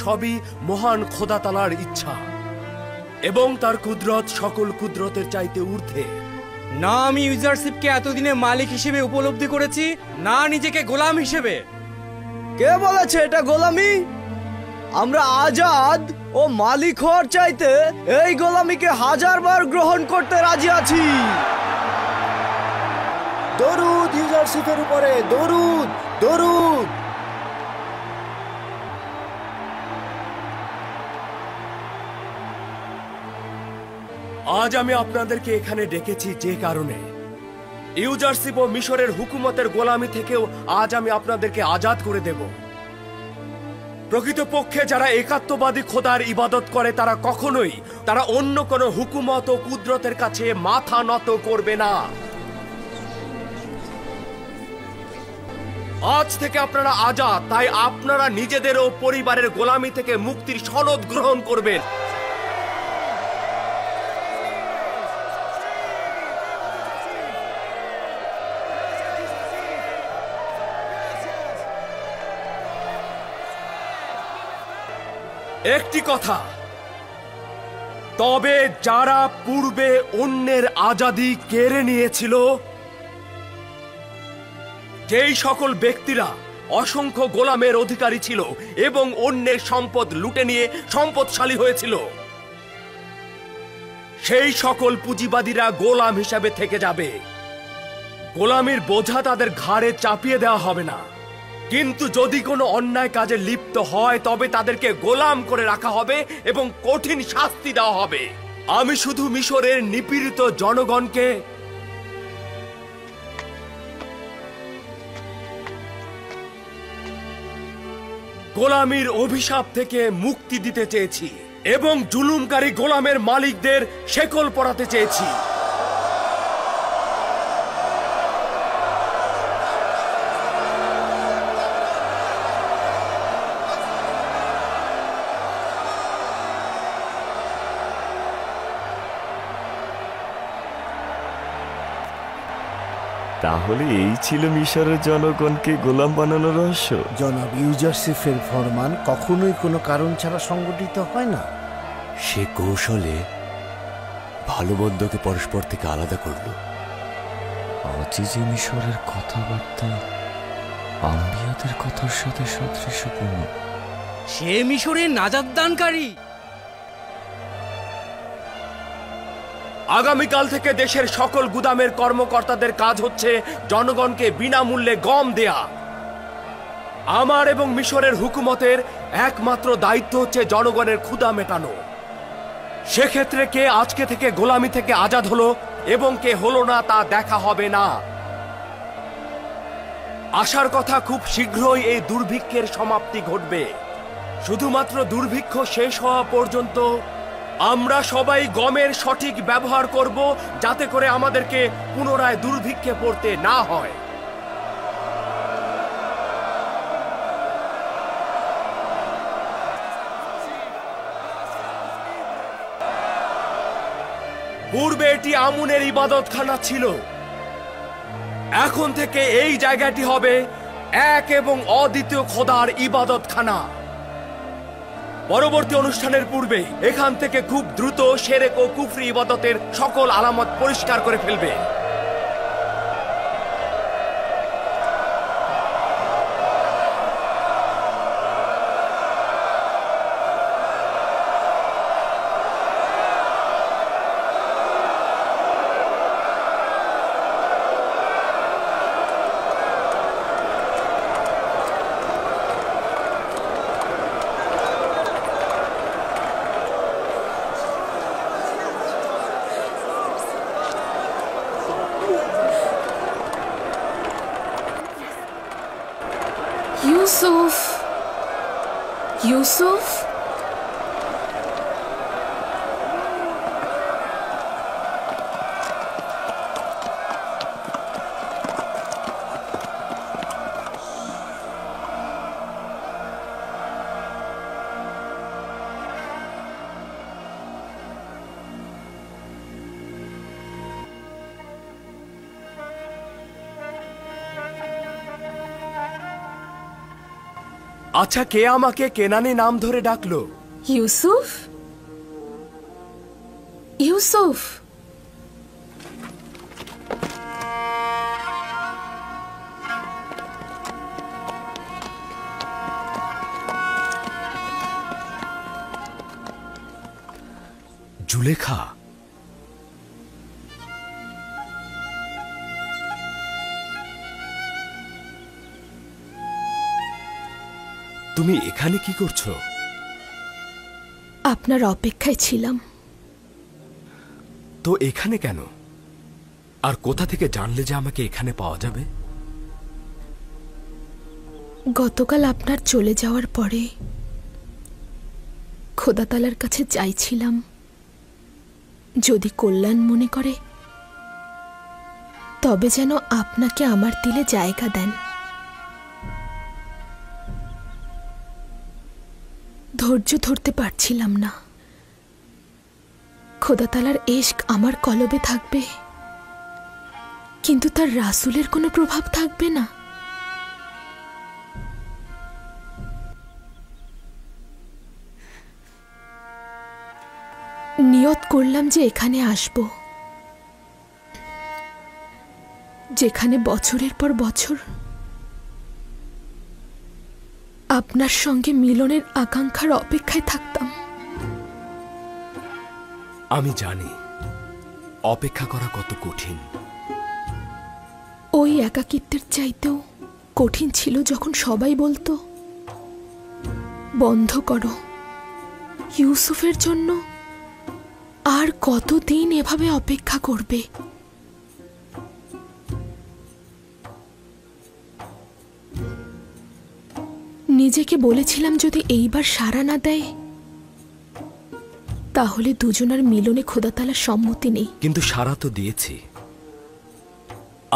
সবই মহান খোদা তাআলার ইচ্ছা এবং তার কুদরত সকল কুদরতের চাইতে ঊর্ধ্বে। না আমি ইউজারশিপকে এতদিনে মালিক হিসেবে উপলব্ধি করেছি, না নিজেকে গোলাম হিসেবে। কে বলেছে এটা গোলামি? আমরা আজাদ ও মালিক হওয়ার চাইতে এই গোলামিকে 1000 বার গ্রহণ করতে রাজি আছি। দরুদ ইউজারশিপের উপরে, দরুদ দরুদ। আজ আমি আপনাদেরকে এখানে ডেকেছি যে কারণে ইউজারশিপ ও মিশরের হুকুমতের গোলামি থেকেও আজ আমি আপনাদেরকে আজাদ করে দেব। প্রকৃতপক্ষে যারা একাত্মবাদী খোদার ইবাদত করে তারা অন্য কোনো হুকুমত ও কুদরতের কাছে মাথা নত করবে না। আজ থেকে আপনারা আজাদ, তাই আপনারা নিজেদের ও পরিবারের গোলামি থেকে মুক্তির সনদ গ্রহণ করবেন। একটি কথা, তবে যারা পূর্বে অন্যের আজাদি কেড়ে নিয়েছিল, যেই সকল ব্যক্তিরা অসংখ্য গোলামের অধিকারী ছিল এবং অন্যের সম্পদ লুটে নিয়ে সম্পদশালী হয়েছিল, সেই সকল পুঁজিবাদীরা গোলাম হিসাবে থেকে যাবে। গোলামির বোঝা তাদের ঘাড়ে চাপিয়ে দেওয়া হবে না, কিন্তু যদি কোনো অন্যায় কাজে লিপ্ত হয় তবে তাদেরকে গোলাম করে রাখা হবে এবং কঠিন শাস্তি দেওয়া হবে। আমি শুধু মিশরের নিপীড়িত জনগণকে গোলামির অভিশাপ থেকে মুক্তি দিতে চেয়েছি এবং জুলুমকারী গোলামের মালিকদের শেকল পরাতে চেয়েছি। তাহলে এই ছিল মিশরের জনগণকে গোলাম বানানোর রহস্য। জনাব ইউজারশিপের ফরমান কখনোই কোনো কারণ ছাড়া সংগঠিত হয় না। সে কৌশলে ভালো মন্দকে পরস্পর থেকে আলাদা করল। আজিজে মিশরের কথাবার্তা আম্বিয়াদের কথার সাথে সাদৃশ্যপূর্ণ। সে মিশরের নাজাত দানকারী। আগামীকাল থেকে দেশের সকল গুদামের কর্মকর্তাদের কাজ হচ্ছে জনগণকে বিনামূল্যে গম দেয়া। আমার এবং মিশরের হুকুমতের একমাত্র দায়িত্ব হচ্ছে জনগণের ক্ষুধা মেটানো। সেক্ষেত্রে কে আজকে থেকে গোলামি থেকে আজাদ হলো এবং কে হলো না তা দেখা হবে না। আশার কথা, খুব শীঘ্রই এই দুর্ভিক্ষের সমাপ্তি ঘটবে। শুধুমাত্র দুর্ভিক্ষ শেষ হওয়া পর্যন্ত আমরা সবাই গমের সঠিক ব্যবহার করব, যাতে করে আমাদেরকে পুনরায় দুর্ভিক্ষে পড়তে না হয়। পূর্বে এটি আমুনের ইবাদতখানা ছিল, এখন থেকে এই জায়গাটি হবে এক এবং অদ্বিতীয় খোদার ইবাদতখানা। পরবর্তী অনুষ্ঠানের পূর্বে এখান থেকে খুব দ্রুত শিরক ও কুফরি ইবাদতের সকল আলামত পরিষ্কার করে ফেলবে। ইউসুফ, ইউসুফ, আচ্ছা, কে আমাকে কেনানি নাম ধরে ডাকলো? ইউসুফ, ইউসুফ, জুলেখা, তুমি এখানে কি করছো? আপনার অপেক্ষায় ছিলাম। তো এখানে কেন? আর কোথা থেকে জানলে যে আমাকে এখানে পাওয়া যাবে? গতকাল আপনার চলে যাওয়ার পরে খোদাতালার কাছে চাইছিলাম, যদি কল্যাণ মনে করে তবে যেন আপনাকে আমার দিলে জায়গা দেন। ধৈর্য ধরতে পারছিলাম না। খোদাতালার ইশক আমার কলবে থাকবে, কিন্তু তার রাসূলের কোনো প্রভাব থাকবে না। নিয়ত করলাম যে এখানে আসব, যেখানে বছরের পর বছর আপনার সঙ্গে মিলনের আকাঙ্ক্ষার অপেক্ষায় থাকতাম। আমি জানি অপেক্ষা করা কত কঠিন। ওই একাকিত্বের চাইতেও কঠিন ছিল যখন সবাই বলতো, বন্ধ করো, ইউসুফের জন্য আর কতদিন এভাবে অপেক্ষা করবে? নিজেকে বলেছিলাম যদি এইবার সাড়া না দেয় তাহলে দুজনের মিলনে খোদাতালার সম্মতি নেই। কিন্তু সাড়া তো দিয়েছি।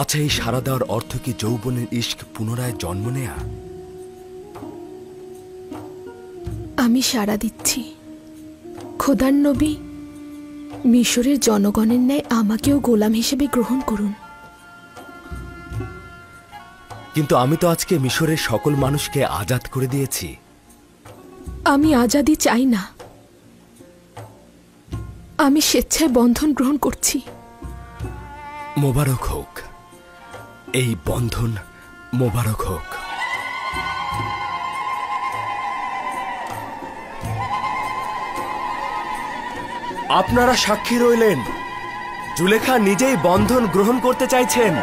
আচ্ছা, এই সাড়া দেওয়ার অর্থ কি যৌবনের ইশক পুনরায় জন্ম নেয়া? আমি সাড়া দিচ্ছি। খোদার নবী, মিশরের জনগণের ন্যায় আমাকেও গোলাম হিসেবে গ্রহণ করুন। কিন্তু আমি তো আজকে মিশরের সকল মানুষকে আজাদ করে দিয়েছি। আমি আজাদি চাই না, আমি স্বেচ্ছায় বন্ধন গ্রহণ করছি। মোবারক হোক, এই বন্ধন মোবারক হোক। আপনারা সাক্ষী রইলেন, জুলেখা নিজেই বন্ধন গ্রহণ করতে চাইছেন।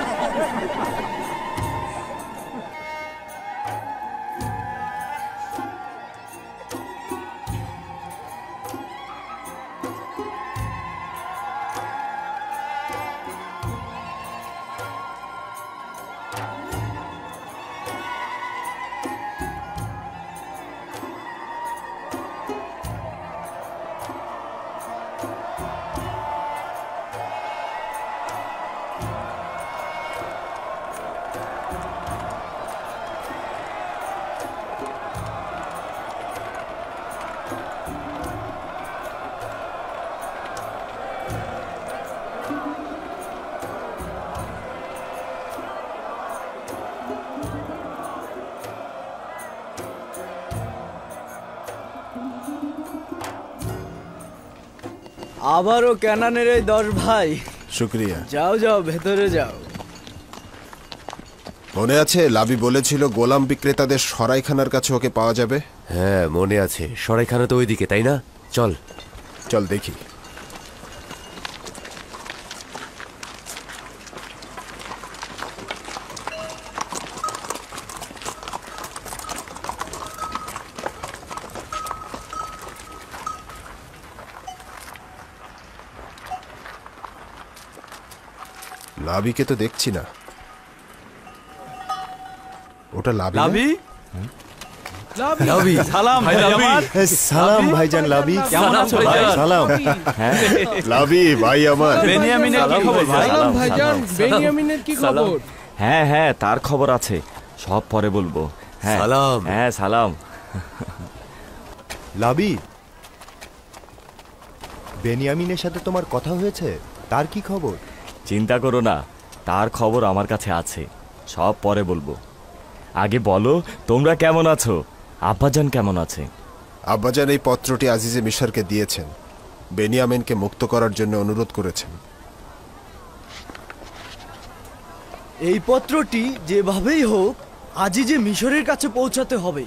আবারও ক্যানানের এই 10 ভাই, শুক্রিয়া। যাও যাও ভেতরে যাও। মনে আছে লাবি বলেছিল গোলাম বিক্রেতাদের সরাইখানার কাছে ওকে পাওয়া যাবে? হ্যাঁ মনে আছে, সরাইখানা তো ওইদিকে, তাই না? চল চল দেখি। লাবিকে তো দেখছি না। ওটা লাবি? লাবি? লাবি, সালাম ভাই আমার। সালাম ভাইজান লাবি। কেমন আছো ভাইজান? সালাম। লাবি ভাই আমার। বেনিয়ামিনের কি খবর ভাই? সালাম ভাইজান, বেনিয়ামিনের কি খবর? হ্যাঁ হ্যাঁ, তার খবর আছে, সব পরে বলবো। হ্যাঁ সালাম। হ্যাঁ সালাম। লাবি, বেনিয়ামিনের সাথে তোমার কথা হয়েছে? তার কি খবর? চিন্তা করো না, তার খবর আমার কাছে আছে, সব পরে বলবো। আগে বলো তোমরা কেমন আছো? আব্বাজান কেমন আছে? আব্বাজান এই পত্রটি আজিজে মিশরকে দিয়েছেন, বেনিয়ামিনকে মুক্ত করার জন্য অনুরোধ করেছেন। এই পত্রটি যেভাবেই হোক আজিজে মিশরের কাছে পৌঁছাতে হবে।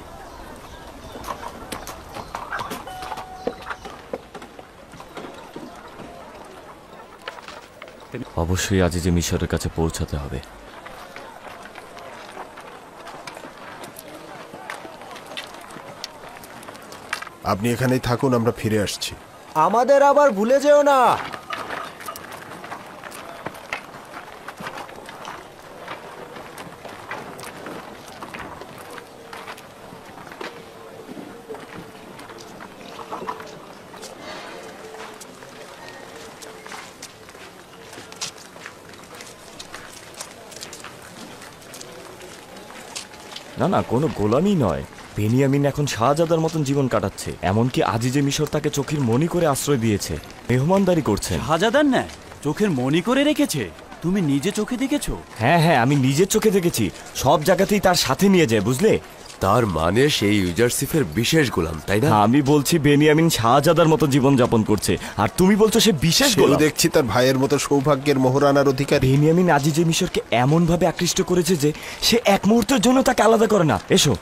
অবশ্যই আজিজে মিশরের কাছে পৌঁছাতে হবে। আপনি এখানেই থাকুন, আমরা ফিরে আসছি। আমাদের আবার ভুলে যেও না। না না, কোনো গোলামি নয়। বেনিয়ামিন এখন শাহজাদার মতন জীবন কাটাচ্ছে, এমনকি আজিজে মিশর তাকে চোখের মনি করে আশ্রয় দিয়েছে, মেহমানদারি করছেন। শাহজাদার না চোখের মনি করে রেখেছে? তুমি নিজে চোখে দেখেছো? হ্যাঁ হ্যাঁ, আমি নিজের চোখে দেখেছি। সব জায়গাতেই তার সাথে নিয়ে যায়, বুঝলে? তার মানে সেই ইউজারসিফের বিশেষ গোলাম, তাই না? আমি বলছি বেনিয়ামিন শাহজাদার মতো জীবন যাপন করছে, আর তুমি বলছো সে বিশেষ সেও গোলাম। দেখছি তার ভাইয়ের মতো সৌভাগ্যের মোহরানার অধিকারী। বেনিয়ামিন আজিজে মিশরকে এমন ভাবে আকৃষ্ট করেছে যে সে এক মুহূর্তের জন্য তাকে আলাদা করে না। এসো।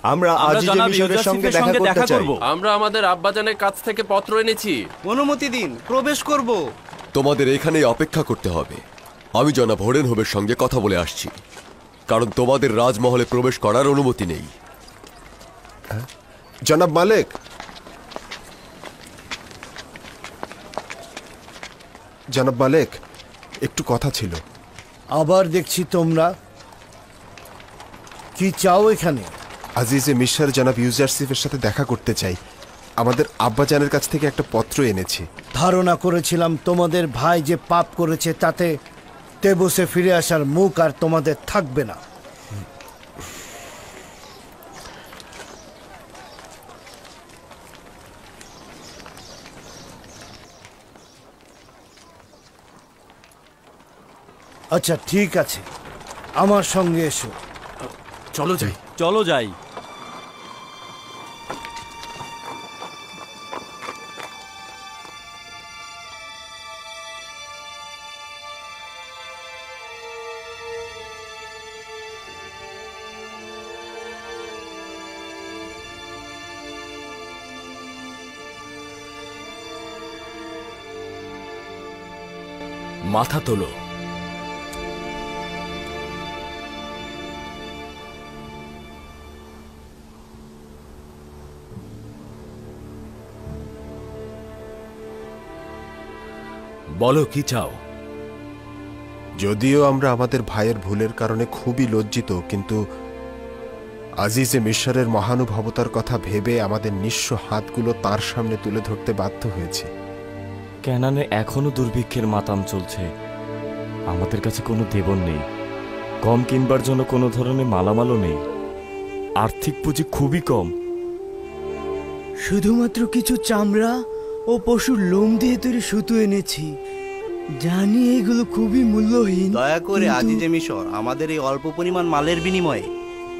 আমরা আজিজে মিশরের সঙ্গে দেখা করতে চাই। আমরা আমাদের আব্বাজানের কাছ থেকে পত্র এনেছি। অনুমতি দিন, প্রবেশ করব। তোমাদের এখানেই অপেক্ষা করতে হবে। আমি জনাব হোডেনহোবের সঙ্গে কথা বলে আসছি, কারণ তোমাদের রাজমহলে প্রবেশ করার অনুমতি নেই। জনাব মালেক, জনাব মালেক, একটু কথা ছিল। আবার দেখছি তোমরা কি চাও এখানে? আজিজে মিশর জনাব ইউজারসিফের সাথে দেখা করতে চাই। আমাদের আব্বাজানের কাছ থেকে একটা পত্র এনেছি। ধারণা করেছিলাম তোমাদের ভাই যে পাপ করেছে তাতে তেবসে ফিরে আসার মুখ আর তোমাদের থাকবে না। আচ্ছা ঠিক আছে, আমার সঙ্গে এসো। চলো যাই, চলো যাই। মাথা তোলো। বলো কি চাও? যদিও আমরা আমাদের ভাইয়ের ভুলের কারণে খুবই লজ্জিত, কিন্তু আজিজে মিশরের মহানুভবতার কথা ভেবে আমাদের নিঃস্ব হাতগুলো তার সামনে তুলে ধরতে বাধ্য হয়েছি। ক্যানানে এখনো দুর্ভিক্ষের মাতাম চলছে। আমাদের কাছে কোনো দেবন নেই, গম কিনবার জন্য কোনো ধরনের মালামালও নেই, আর্থিক পুঁজি খুবই কম। শুধুমাত্র কিছু চামড়া ও পশুর লোম দিয়ে তৈরি সুতো এনেছি। জানি এগুলো খুবই মূল্যহীন। দয়া করে কিন্তু- আজিজে মিশর আমাদের এই অল্প পরিমাণ মালের বিনিময়ে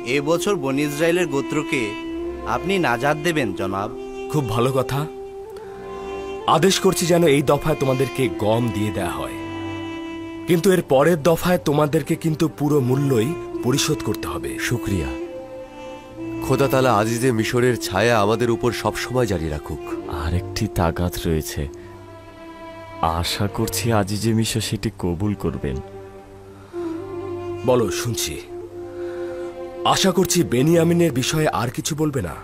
এবছর বনি ইসরায়েলের গোত্রকে আপনি নাজাত দেবেন জনাব। খুব ভালো কথা। আদেশ করছি যেন এই দফায় তোমাদেরকে গম দিয়ে দেয়া হয়, কিন্তু এর পরের দফায় তোমাদেরকে কিন্তু পুরো মূল্যই পরিশোধ করতে হবে। শুক্রিয়া। খোদা তাআলা আজিজে মিশরের ছায়া আমাদের উপর সবসময় জারি রাখুক। আরেকটি তাগাদ রয়েছে, আশা করছি আজিজে মিশর সেটি কবুল করবেন। বলো, শুনছি। আশা করছি বেনিয়ামিনের বিষয়ে আর কিছু বলবে না।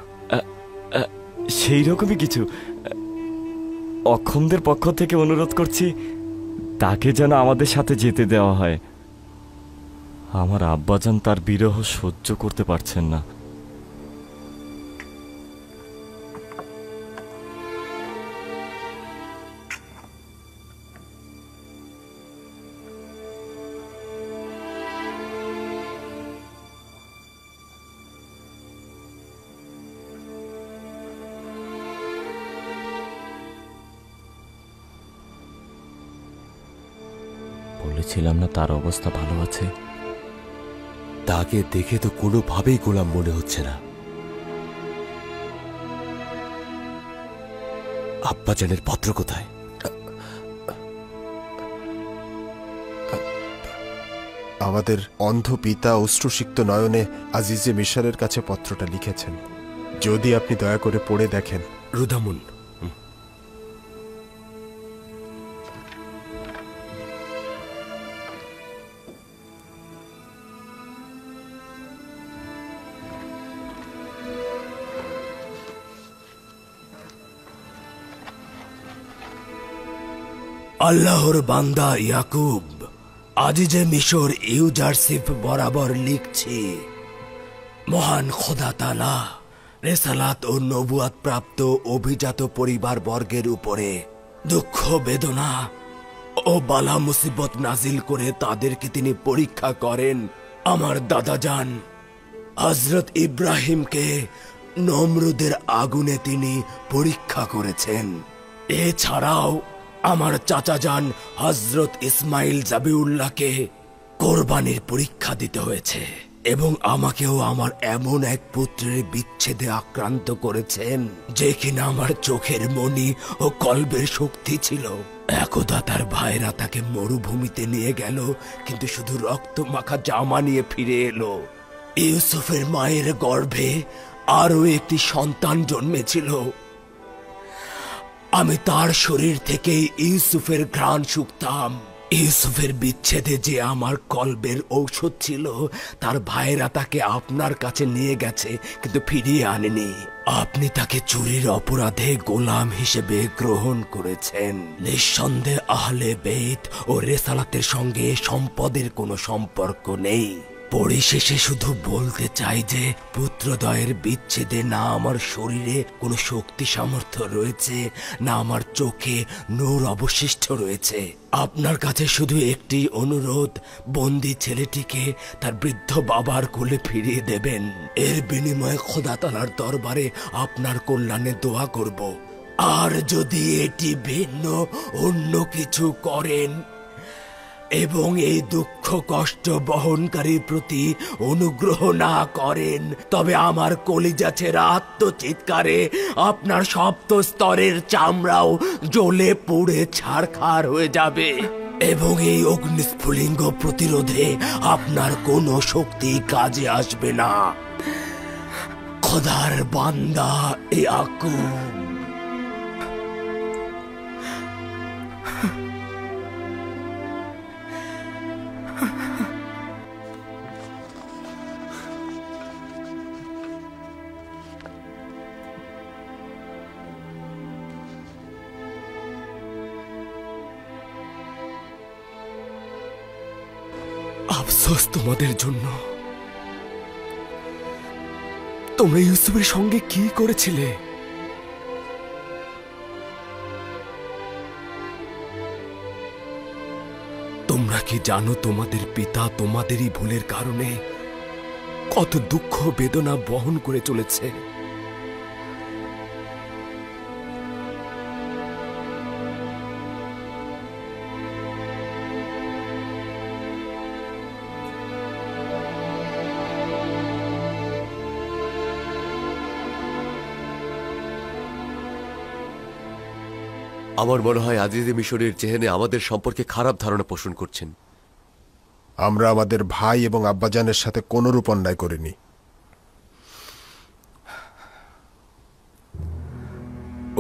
সেই রকমই কিছু। অক্ষমদের পক্ষ থেকে অনুরোধ করছি তাকে যেন আমাদের সাথে যেতে দেওয়া হয়। আমার আব্বাজান তার বিরহ সহ্য করতে পারছেন না। বুঝছিলাম না তার অবস্থা ভালো আছে। তাকে দেখে তো কোনোভাবেই গোলাম মনে হচ্ছে না। আব্বাজানের পত্র কোথায়? আমাদের অন্ধ পিতা অশ্রুসিক্ত নয়নে আজিজে মিশরের কাছে পত্রটা লিখেছেন, যদি আপনি দয়া করে পড়ে দেখেন। রুদামুন, আল্লাহর বান্দা ইয়াকুব, আজিজে মিশর ইউজারশিপ বরাবর লিখছি, মহান খোদা তাআলা রেসালাত ও নবুয়াত প্রাপ্ত অভিজাত পরিবার বর্গের উপরে দুঃখ বেদনা ও বালা মুসিবত নাজিল করে তাদেরকে তিনি পরীক্ষা করেন। আমার দাদাজান হযরত ইব্রাহিমকে নমরুদের আগুনে তিনি পরীক্ষা করেছেন। এছাড়াও আমার চাচাজান হযরত ইসমাইল জাবিউল্লাহকে কোরবানির পরীক্ষা দিতে হয়েছে, এবং আমাকেও আমার এমন এক পুত্রের বিচ্ছেদে আক্রান্ত করেছেন যে কিনা আমার চোখের মণি ও কল্পের শক্তি ছিল। একদা তার ভাইরা তাকে মরুভূমিতে নিয়ে গেল, কিন্তু শুধু রক্ত মাখা জামা নিয়ে ফিরে এলো। ইউসুফের মায়ের গর্ভে আরো একটি সন্তান জন্মেছিল। আমি তার শরীর থেকে ইউসুফের ঘ্রাণ শুঁকতাম। ইউসুফের বিচ্ছেদে যে আমার কল্পের ঔষধ ছিল, তার ভাইরা তাকে আপনার কাছে নিয়ে গেছে, কিন্তু ফিরিয়ে আনেনি। আপনি তাকে চুরির অপরাধে গোলাম হিসেবে গ্রহণ করেছেন। নিঃসন্দেহে আহলে বেত ও রেসালাতের সঙ্গে সম্পদের কোনো সম্পর্ক নেই। পরিশেষে শুধু বলতে চাই যে পুত্রদ্বয়ের বিচ্ছেদে না আমার শরীরে কোনো শক্তি সামর্থ্য রয়েছে, না আমার চোখে নূর অবশিষ্ট রয়েছে। আপনার কাছে শুধু একটি অনুরোধ, বন্দি ছেলেটিকে তার বৃদ্ধ বাবার কোলে ফিরিয়ে দেবেন। এর বিনিময়ে খোদা তাআলার দরবারে আপনার কল্যাণে দোয়া করব। আর যদি এটি ভিন্ন অন্য কিছু করেন এবং এই দুঃখ কষ্ট বহনকারীর প্রতি অনুগ্রহ না করেন, তবে আমার কলিজা ছেঁড়া আত্মচিৎকারে আপনার সপ্ত স্তরের চামড়াও জ্বলে পুড়ে ছারখার হয়ে যাবে, এবং এই অগ্নিস্ফুলিঙ্গ প্রতিরোধে আপনার কোনো শক্তি কাজে আসবে না। খোদার বান্দা ইয়াকুব। আফসোস তোমাদের জন্য। তোমরা ইউসুফের সঙ্গে কি করেছিলে? তোমরা কি জানো তোমাদের পিতা তোমাদেরই ভুলের কারণে কত দুঃখ বেদনা বহন করে চলেছে? আমার মনে হয় আজিজে মিশরের চেহেনে আমাদের সম্পর্কে খারাপ ধারণা পোষণ করছেন। আমরা আমাদের ভাই এবং আব্বাজানের সাথে কোনরূপ অন্যায় করিনি।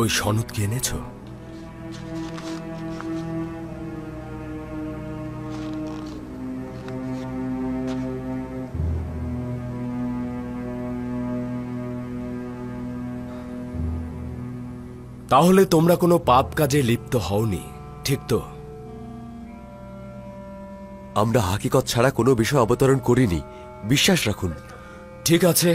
ওই সনদ কি এনেছ? তাহলে তোমরা কোনো পাপ কাজে লিপ্ত হওনি, ঠিক তো? আমরা হাকিকত ছাড়া কোনো বিষয় অবতরণ করিনি, বিশ্বাস রাখুন। ঠিক আছে,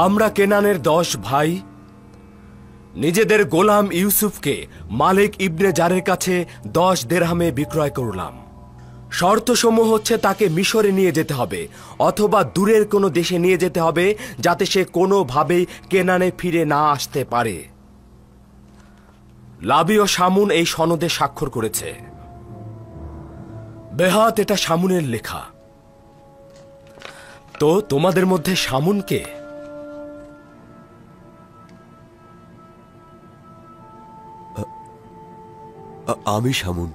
আমরা কেনানের 10 ভাই নিজেদের গোলাম ইউসুফকে মালিক ইবনে জারের কাছে 10 দেরহামে বিক্রয় করলাম। শর্তসমূহ হচ্ছে তাকে মিশরে নিয়ে যেতে হবে অথবা দূরের কোনো দেশে নিয়ে যেতে হবে, যাতে সে কোনোভাবেই কেনানে ফিরে না আসতে পারে। লাবি ও শামুন এই সনদে স্বাক্ষর করেছে। বেহাত, এটা শামুনের লেখা। তো তোমাদের মধ্যে শামুন কে? আমি শামুন।